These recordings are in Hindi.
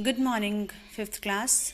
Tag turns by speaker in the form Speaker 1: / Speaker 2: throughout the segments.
Speaker 1: Good morning, fifth class.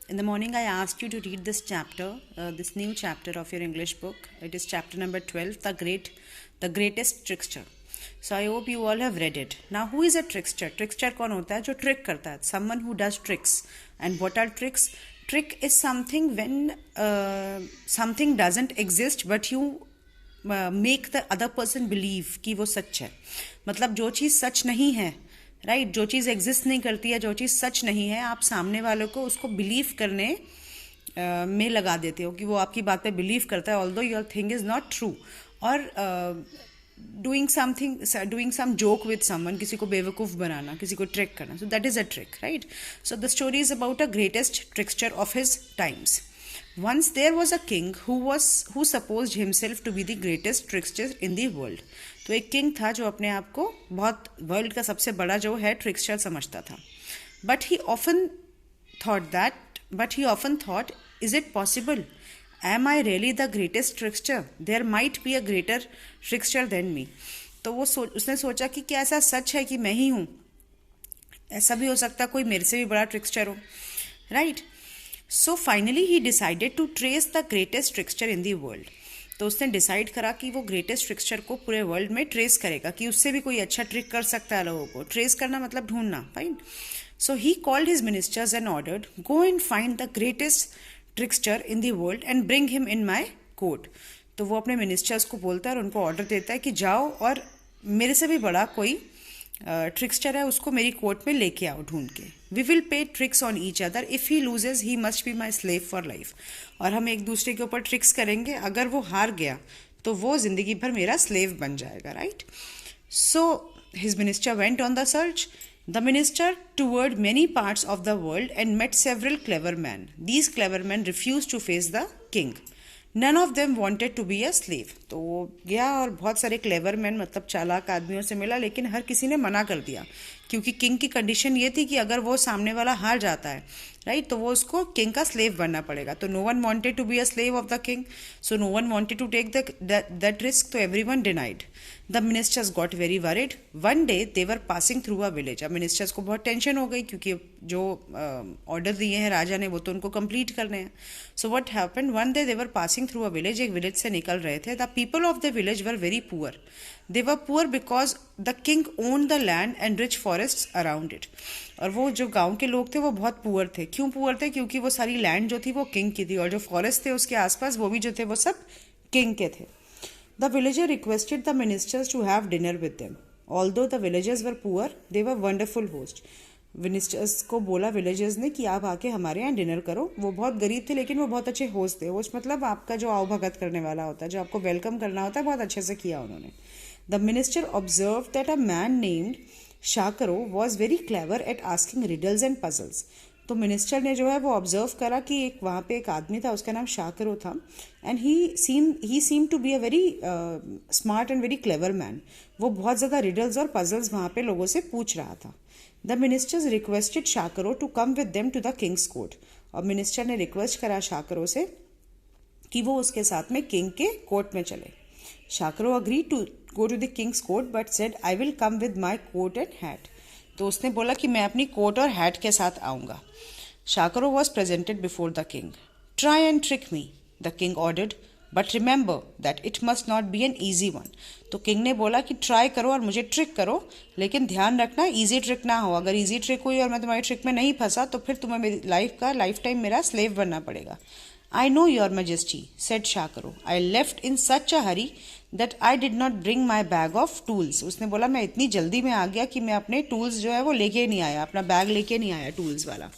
Speaker 1: In the morning, I asked you to read this chapter, this new chapter of your English book. It is chapter number 12, the Greatest Trickster. So, I hope you all have read it. Now, who is a trickster? Trickster कौन होता है जो trick करता है? Someone who does tricks. And what are tricks? Trick is something when something doesn't exist, but you make the other person believe कि वो सच है. मतलब जो चीज़ सच नहीं है, राइट जो चीज़ एग्जिस्ट नहीं करती है, जो चीज़ सच नहीं है, आप सामने वालों को उसको बिलीव करने में लगा देते हो कि वो आपकी बात पे बिलीव करता है although your thing is not true. और doing some joke with someone, किसी को बेवकूफ़ बनाना, किसी को ट्रिक करना. So that is a trick, right. So the story is about a greatest trickster of his times. Once there was a king who supposed himself to be the greatest trickster in the world. तो एक किंग था जो अपने आप को बहुत वर्ल्ड का सबसे बड़ा जो है ट्रिक्स्टर समझता था. But he often thought, is it possible? Am I really the greatest trickster? There might be a greater trickster than me. तो उसने सोचा कि क्या ऐसा सच है कि मैं ही हूँ? ऐसा भी हो सकता है कोई मेरे से भी बड़ा ट्रिक्स्टर हो, right. So finally he decided to trace the greatest trickster in the world. तो उसने डिसाइड करा कि वो ग्रेटेस्ट ट्रिक्स्टर को पूरे वर्ल्ड में ट्रेस करेगा, कि उससे भी कोई अच्छा ट्रिक कर सकता है लोगों को. ट्रेस करना मतलब ढूंढना, fine. So he called his ministers and ordered, go and find the greatest trickster in the world and bring him in my court. तो वो अपने मिनिस्टर्स को बोलता है और उनको ऑर्डर देता है कि जाओ और मेरे से भी बड़ा कोई ट्रिक्स्टर है उसको मेरी कोर्ट में लेके आओ ढूंढ के. We will play tricks on each other. If he loses he must be my slave for life. और हम एक दूसरे के ऊपर ट्रिक्स करेंगे, अगर वो हार गया तो वो जिंदगी भर मेरा स्लेव बन जाएगा, right. So his minister went on the search. The minister toured many parts of the world and met several clever man. These clever man refuse to face the king. None of them wanted to be a slave. तो वो गया और बहुत सारे क्लेवर मैन मतलब चालाक आदमियों से मिला, लेकिन हर किसी ने मना कर दिया, क्योंकि किंग की कंडीशन ये थी कि अगर वो सामने वाला हार जाता है, राइट, तो वो उसको किंग का स्लेव बनना पड़ेगा. तो no one wanted to be a slave of the king, so no one wanted to take that risk, तो everyone denied. The ministers got very worried. One day they were passing through a village. अब मिनिस्टर्स को बहुत टेंशन हो गई, क्योंकि जो ऑर्डर दिए हैं राजा ने वो तो उनको कंप्लीट करने हैं. So what happened, one day they were passing through a village. एक विलेज से निकल रहे थे. The people of the village were very poor. They were poor because the king owned the land and rich forest around it. और वो जो गांव के लोग थे वो बहुत पुअर थे. क्यों पुअर थे? क्योंकि वो सारी लैंड जो थी वो किंग की थी, और जो फॉरेस्ट थे उसके आसपास वो भी जो थे वो सब किंग के थे. The villager requested the ministers to have dinner with them. Although the villagers were poor, they were wonderful hosts. Ministers को बोला विलेजर्स ने कि आप आके हमारे यहाँ डिनर करो. वो बहुत गरीब थे लेकिन वो बहुत अच्छे होस्ट थे. होस्ट मतलब आपका जो आओ भगत करने वाला होता है, जो आपको वेलकम करना होता है, बहुत अच्छे से किया उन्होंने. The minister observe that a man named Shakro was very clever at asking riddles and puzzles. तो मिनिस्टर ने जो है वो ऑब्जर्व करा कि एक वहाँ पे एक आदमी था, उसका नाम शाकरो था, and he seem to be a very smart and very clever man. वो बहुत ज़्यादा रिडल्स और पजल्स वहाँ पे लोगों से पूछ रहा था. The ministers requested Shakro to come with them to the king's court. और मिनिस्टर ने रिक्वेस्ट करा शाकरो से कि वो उसके साथ में किंग के कोर्ट में चले. Shakro agree to go to the king's court but said I will come with my coat and hat. तो उसने बोला कि मैं अपनी कोट और हैट के साथ आऊँगा. Shakro was presented before the king. Try and trick me, the king ordered, but remember that it must not be an easy one. तो किंग ने बोला कि ट्राई करो और मुझे ट्रिक करो, लेकिन ध्यान रखना ईजी ट्रिक ना हो. अगर ईजी ट्रिक हुई और मैं तुम्हारी ट्रिक में नहीं फंसा तो फिर तुम्हें मेरी लाइफ टाइम मेरा स्लेव बनना पड़ेगा. I know your majesty, said Shakaro. I left in such a hurry that I did not bring my bag of tools. उसने बोला मैं इतनी जल्दी में आ गया कि मैं अपने टूल्स जो है वो लेके नहीं आया, अपना बैग लेके नहीं आया टूल्स वाला.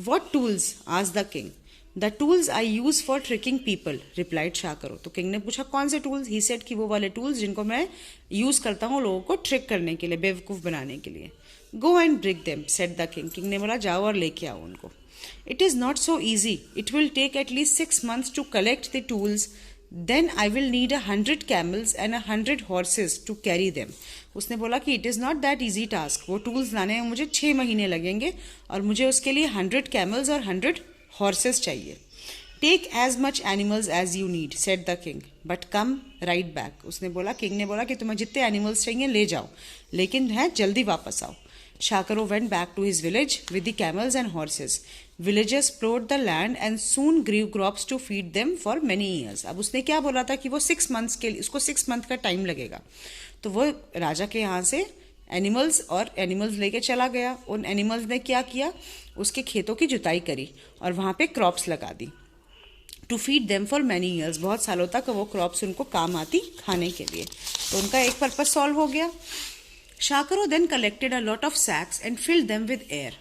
Speaker 1: What tools? asked the king. The tools I use for tricking people, replied Shakaro. तो किंग ने पूछा कौन से टूल्स? He said कि वो वाले टूल्स जिनको मैं यूज करता हूँ लोगों को ट्रिक करने के लिए, बेवकूफ बनाने के लिए. Go and bring them, said the king. King ने बोला जाओ और लेके आओ उनको. It is not so easy. It will take at least 6 months to collect the tools. Then I will need 100 camels and 100 horses to carry them. उसने बोला कि it is not that easy task. वो tools लाने में मुझे 6 महीने लगेंगे और मुझे उसके लिए 100 camels और 100 horses चाहिए. Take as much animals as you need, said the king. But come right back. उसने बोला, किंग ने बोला कि तुम्हें जितने animals चाहिए ले जाओ, लेकिन है जल्दी वापस आओ. Shakaro went back to his village with the camels and horses. Villagers plowed the land and soon grew crops to feed them for many years. अब उसने क्या बोला था कि वो 6 months के लिए, उसको 6 month का टाइम लगेगा, तो वो राजा के यहाँ से एनिमल्स लेके चला गया. उन एनिमल्स ने क्या किया, उसके खेतों की जुताई करी और वहाँ पे क्रॉप्स लगा दी. To feed them for many years, बहुत सालों तक वो क्रॉप्स उनको काम आती खाने के लिए. तो उनका एक पर्पज सॉल्व हो गया. Shakaro then collected a lot of sacks and filled them with air.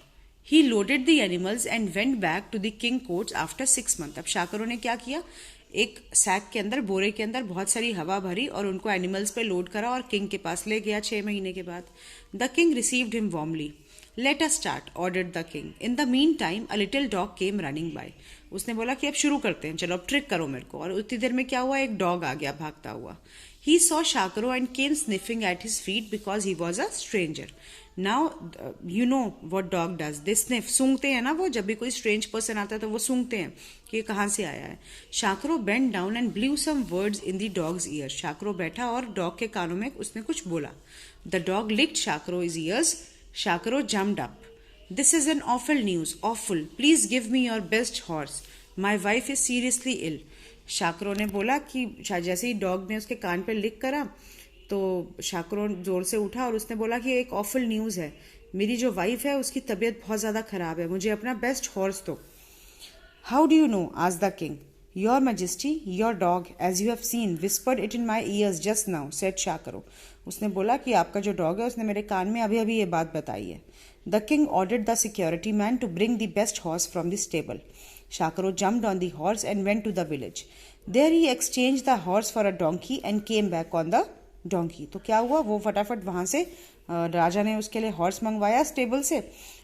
Speaker 1: He loaded the animals and went back to the king courts after 6 months. अब शाकरो ने क्या किया, एक सैक के अंदर, बोरे के अंदर बहुत सारी हवा भरी और उनको एनिमल्स पे लोड करा और किंग के पास ले गया 6 महीने के बाद. The king received him warmly. Let us start, ordered the king. In the mean time a little dog came running by. उसने बोला कि अब शुरू करते हैं, चलो अब ट्रिक करो मेरे को. और उतनी देर में क्या हुआ, एक डॉग आ गया भागता हुआ. He saw Shakaro and came sniffing at his feet because he was a stranger. Now, you know what dog does. They sniff. सूंघते हैं ना वो, जब भी कोई strange person आता है तो वो सूंघते हैं कि ये कहाँ से आया है. Shakaro bent down and blew some words in the dog's ear. Shakaro बैठा और dog के कानों में उसने कुछ बोला. The dog licked Shakaro's ears. Shakaro jumped up. This is an awful news. Awful. Please give me your best horse. My wife is seriously ill. शाकरो ने बोला कि जैसे ही डॉग ने उसके कान पे लिक करा तो शाकरो जोर से उठा और उसने बोला कि एक ऑफल न्यूज़ है, मेरी जो वाइफ है उसकी तबीयत बहुत ज़्यादा ख़राब है, मुझे अपना बेस्ट हॉर्स दो. How do you know, asked the king. Your majesty, your dog as you have seen whispered it in my ears just now, said Shakro. उसने बोला कि आपका जो डॉग है उसने मेरे कान में अभी अभी ये बात बताई है. The king ordered the security man to bring the best horse from the stable. Shakaro jumped on the horse and went to the village. There he exchanged the horse for a donkey and came back on the donkey. तो क्या हुआ, वो फटाफट वहाँ से राजा ने उसके लिए हॉर्स मंगवाया स्टेबल से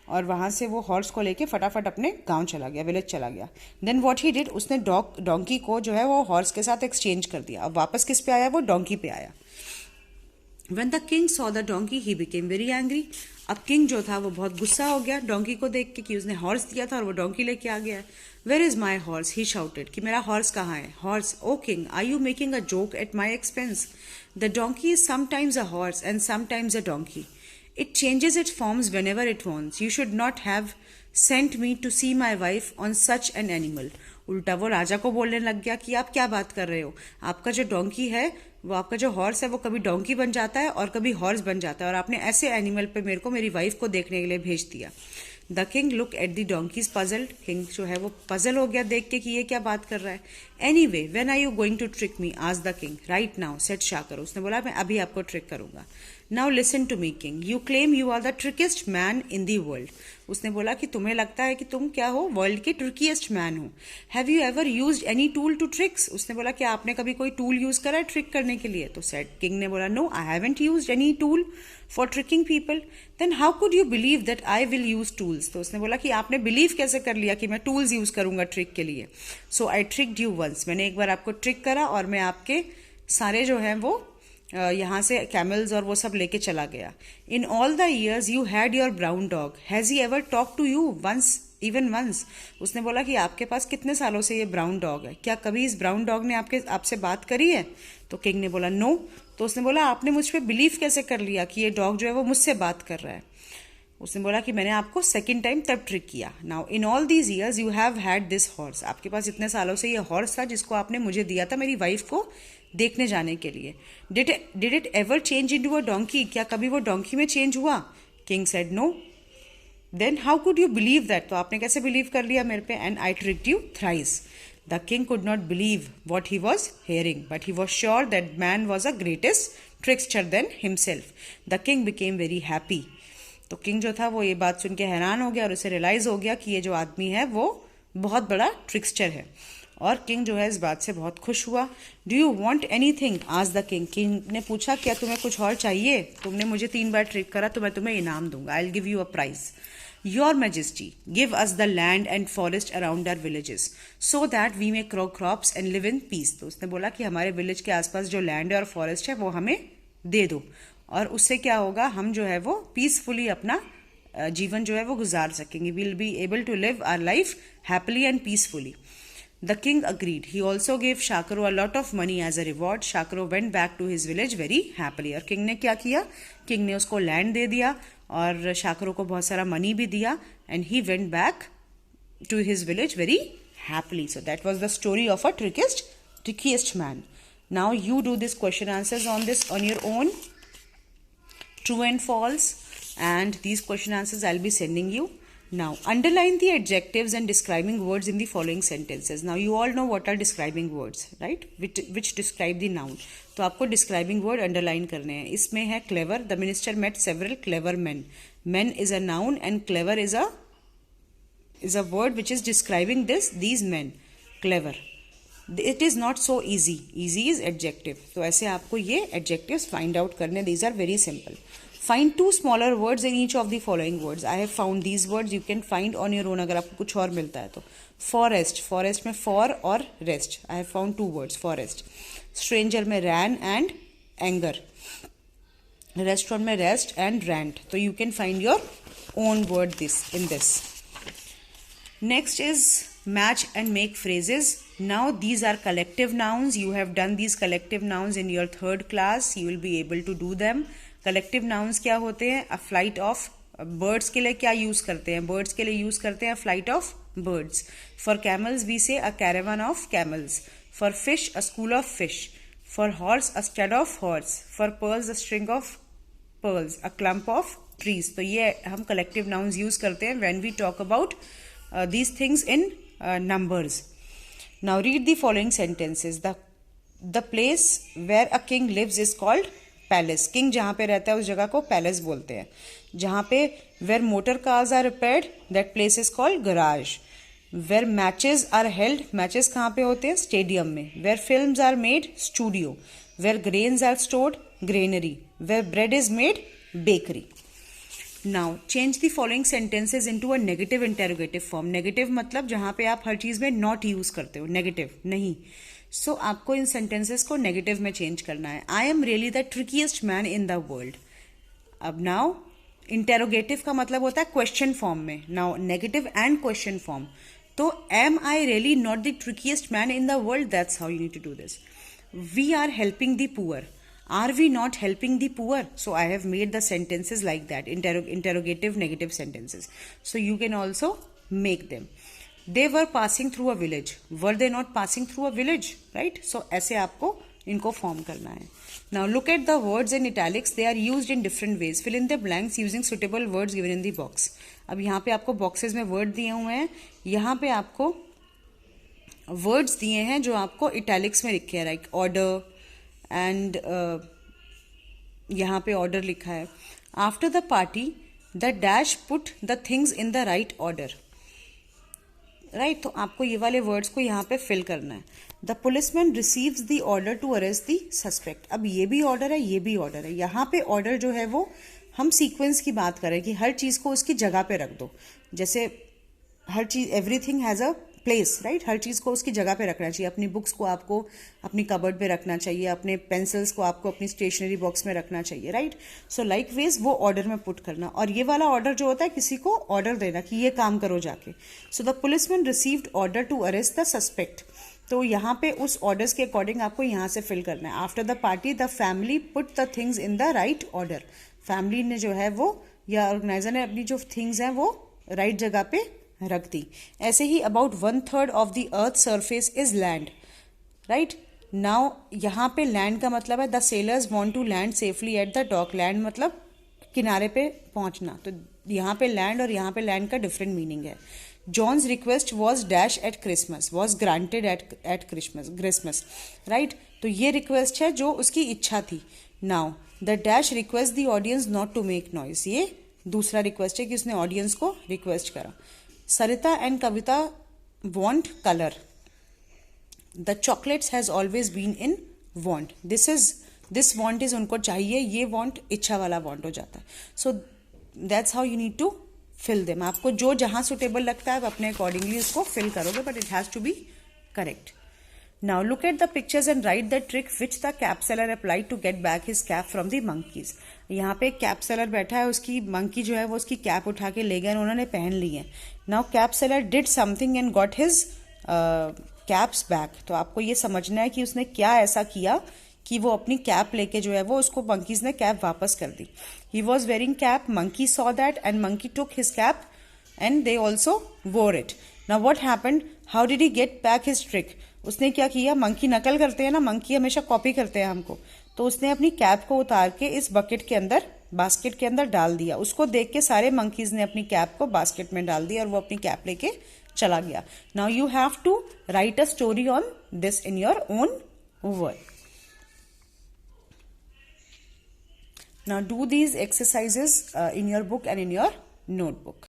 Speaker 1: और वहाँ से वो हॉर्स को लेके फटाफट अपने गांव चला गया, विलेज चला गया. देन व्हाट ही डिड, उसने डोंकी को जो है वो हॉर्स के साथ एक्सचेंज कर दिया. अब वापस किस पे आया, वो डोंकी पे आया. When the king saw the donkey, he became very angry. अब किंग जो था वो बहुत गुस्सा हो गया डोंकी को देख के कि उसने हॉर्स दिया था और वो डोंकी लेके आ गया. Where is my horse, he shouted, कि मेरा हॉर्स कहाँ है. Horse, O king, are you making a joke at my expense. The donkey is sometimes a horse and sometimes a donkey. It changes it forms whenever it wants. You should not have sent me to see my wife on such an animal. उल्टा वो राजा को बोलने लग गया कि आप क्या बात कर रहे हो, आपका जो डोंकी है वो, आपका जो हॉर्स है वो कभी डोंकी बन जाता है और कभी हॉर्स बन जाता है और आपने ऐसे एनिमल पे मेरे को मेरी वाइफ को देखने के लिए भेज दिया. The king look at the donkey's puzzled. King जो है वो पजल हो गया देख के कि ये क्या बात कर रहा है. Anyway, when are you going to trick me, asked the king. Right now, said Shakro. उसने बोला मैं अभी आपको ट्रिक करूंगा. Now listen to me king, you claim you are the trickest man in the world. उसने बोला कि तुम्हें लगता है कि तुम क्या हो, वर्ल्ड के ट्रिकीएस्ट मैन हो. Have you ever used any tool to tricks. उसने बोला कि आपने कभी कोई टूल यूज करा है ट्रिक करने के लिए. तो सेड किंग ने बोला no, I haven't used any tool for tricking people. Then how could you believe that I will use tools. तो उसने बोला कि आपने बिलीव कैसे कर लिया कि मैं टूल्स यूज करूंगा ट्रिक के लिए. सो आई ट्रिक्ड यू वंस, मैंने एक बार आपको ट्रिक करा और मैं आपके सारे जो हैं वो यहाँ से कैमल्स और वो सब लेके चला गया. In all the years you had your brown dog, has he ever talk to you once, even once. उसने बोला कि आपके पास कितने सालों से ये ब्राउन डॉग है, क्या कभी इस ब्राउन डॉग ने आपसे बात करी है. तो किंग ने बोला नो. तो उसने बोला आपने मुझ पर बिलीव कैसे कर लिया कि ये डॉग जो है वो मुझसे बात कर रहा है. उसने बोला कि मैंने आपको सेकंड टाइम तब ट्रिक किया. Now in all these years you have had this horse, आपके पास इतने सालों से ये हॉर्स था जिसको आपने मुझे दिया था मेरी वाइफ को देखने जाने के लिए. Did it ever change into a donkey, क्या कभी वो डोंकी में चेंज हुआ. King said no. Then how could you believe that, तो आपने कैसे बिलीव कर लिया मेरे पे. And I tricked you thrice. The king could not believe what he was hearing but he was sure that man was a greatest trickster than himself. The king became very happy. तो किंग जो था वो ये बात सुन के हैरान हो गया और उसे रियलाइज हो गया कि ये जो आदमी है वो बहुत बड़ा ट्रिक्स्टर है. और किंग जो है इस बात से बहुत खुश हुआ. Do you want any thing, asked the king. King ने पूछा क्या तुम्हें कुछ और चाहिए, तुमने मुझे 3 बार ट्रिक करा तो मैं तुम्हें इनाम दूंगा. I will give you a prize. Your majesty, give us the land and forest around our villages so that we may grow crops and live in peace. तो उसने बोला कि हमारे विलेज के आसपास जो लैंड है और फॉरेस्ट है वो हमें दे दो और उससे क्या होगा, हम जो है वो पीसफुली अपना जीवन जो है वो गुजार सकेंगे. We will be able to live our life happily and peacefully. The king agreed. He also gave Shakaro a lot of money as a reward. Shakaro went back to his village very happily. और किंग ने क्या किया, किंग ने उसको लैंड दे दिया और शाकरों को बहुत सारा मनी भी दिया, and he went back to his village very happily. So that was the story of a trickiest man. Now you do this question answers on this on your own, true and false, and these question answers I'll be sending you. Now underline the adjectives and describing words in the following sentences. Now you all know what are describing words, right? Which describe the noun. तो आपको describing word underline करने हैं. इसमें है clever. The minister met several clever men. Men is a noun and clever is a word which is describing these men. Clever. It is not so easy. Easy is adjective. तो ऐसे आपको ये adjectives find out करने. These are very simple. Find two smaller words in each of the following words. I have found these words. You can find on your own अगर आपको कुछ और मिलता है तो. Forest. Forest में for और rest. I have found two words. Forest. Stranger में ran and anger. Restaurant में rest and rant. So you can find your own word in this. Next is match and make phrases. Now these are collective nouns. You have done these collective nouns in your third class. You will be able to do them. Collective nouns क्या होते हैं? अ फ्लाइट ऑफ बर्ड्स के लिए क्या यूज करते हैं? बर्ड्स के लिए यूज करते हैं flight of birds. For camels we say a caravan of camels. For fish a school of fish. For horse a stud of horse. For pearls a string of pearls. A clump of trees. तो ये हम कलेक्टिव नाउन्स यूज करते हैं when we talk about these things in numbers. Now read the following sentences. The place where a king lives is called palace. King जहां पे रहता है उस जगह को पैलेस बोलते हैं. जहां पे where motor cars are repaired that place is called garage. Where matches are held. Matches कहाँ पे होते हैं? स्टेडियम में. Where films are made. Studio. Where grains are stored. Granary. Where bread is made. Bakery. Now change the following sentences into a negative interrogative form. Negative मतलब जहां पे आप हर चीज में नॉट यूज करते हो. नेगेटिव नहीं. सो आपको इन सेंटेंसेस को नेगेटिव में चेंज करना है. I am really the trickiest man in the world. अब नाउ इंटेरोगेटिव का मतलब होता है क्वेश्चन फॉर्म में. Now negative and question form. तो am I really not the trickiest man in the world. That's how you need to do this. We are helping the poor. Are we not helping the poor? So I have made the sentences like that. Interrogative negative sentences. So you can also make them. They were passing through a village. Were they not passing through a village? Right? So ऐसे आपको इनको form करना है. Now look at the words in italics. They are used in different ways. Fill in the blanks using suitable words given in the box. अब यहाँ पे आपको boxes में word दिए हुए हैं. यहाँ पे आपको words दिए हैं जो आपको italics में लिखे हैं. Like order and यहाँ पे order लिखा है. After the party, the dash put the things in the right order. Right. तो आपको ये वाले वर्ड्स को यहाँ पे फिल करना है. The policeman receives the order to arrest the suspect. अब ये भी ऑर्डर है, ये भी ऑर्डर है. यहाँ पे ऑर्डर जो है वो हम सीक्वेंस की बात करें कि हर चीज को उसकी जगह पे रख दो. जैसे हर चीज everything has a place. Right. हर चीज को उसकी जगह पे रखना चाहिए. अपनी बुक्स को आपको अपनी कबर्ड पे रखना चाहिए. अपने पेंसिल्स को आपको अपनी स्टेशनरी बॉक्स में रखना चाहिए. राइट. सो लाइक वेज वो ऑर्डर में पुट करना. और ये वाला ऑर्डर जो होता है किसी को ऑर्डर देना कि ये काम करो जाके. So the policeman received order to arrest the suspect. तो यहाँ पे उस ऑर्डर्स के अकॉर्डिंग आपको यहाँ से फिल करना है. After the party the family put the things in the right order. Family ने जो है वो या ऑर्गेनाइजर ने अपनी जो थिंग्स हैं वो राइट जगह पे रख दी. ऐसे ही about 1/3 of the earth surface is land. Right. Now यहाँ पे लैंड का मतलब है the sailors want to land safely at the dock. Land मतलब किनारे पे पहुंचना. तो यहाँ पे लैंड और यहाँ पे लैंड का डिफरेंट मीनिंग है. John's request was dash at Christmas. Was granted at Christmas. Right. तो ये रिक्वेस्ट है जो उसकी इच्छा थी. Now the dash request the audience not to make noise. ये दूसरा रिक्वेस्ट है कि उसने ऑडियंस को रिक्वेस्ट करा. Sarita and Kavita want color. The chocolates has always been in want. This want is उनको चाहिए. ये want इच्छा वाला want हो जाता है. So that's how you need to fill them. आपको जो जहां suitable लगता है आप अपने accordingly उसको fill करोगे, but it has to be correct. Now look at the pictures and write the trick which the cap seller applied to get back his cap from the monkeys. यहाँ पे कैप सेलर बैठा है. उसकी मंकी जो है वो उसकी कैप उठा के ले गए. उन्होंने पहन ली है. Now cap seller did something and got his caps back. तो आपको ये समझना है कि उसने क्या ऐसा किया कि वो अपनी कैप लेके जो है वो उसको मंकीज ने कैप वापस कर दी. He was wearing cap, monkey saw that and monkey took his cap and they also wore it. Now what happened, how did he get back his trick? उसने क्या किया, मंकी नकल करते हैं ना, मंकी हमेशा कॉपी करते हैं हमको. तो उसने अपनी कैप को उतार के इस बकेट के अंदर, बास्केट के अंदर डाल दिया. उसको देख के सारे मंकीज ने अपनी कैप को बास्केट में डाल दिया और वो अपनी कैप लेके चला गया. Now you have to write a story on this in your own word. Now do these exercises in your book and in your notebook.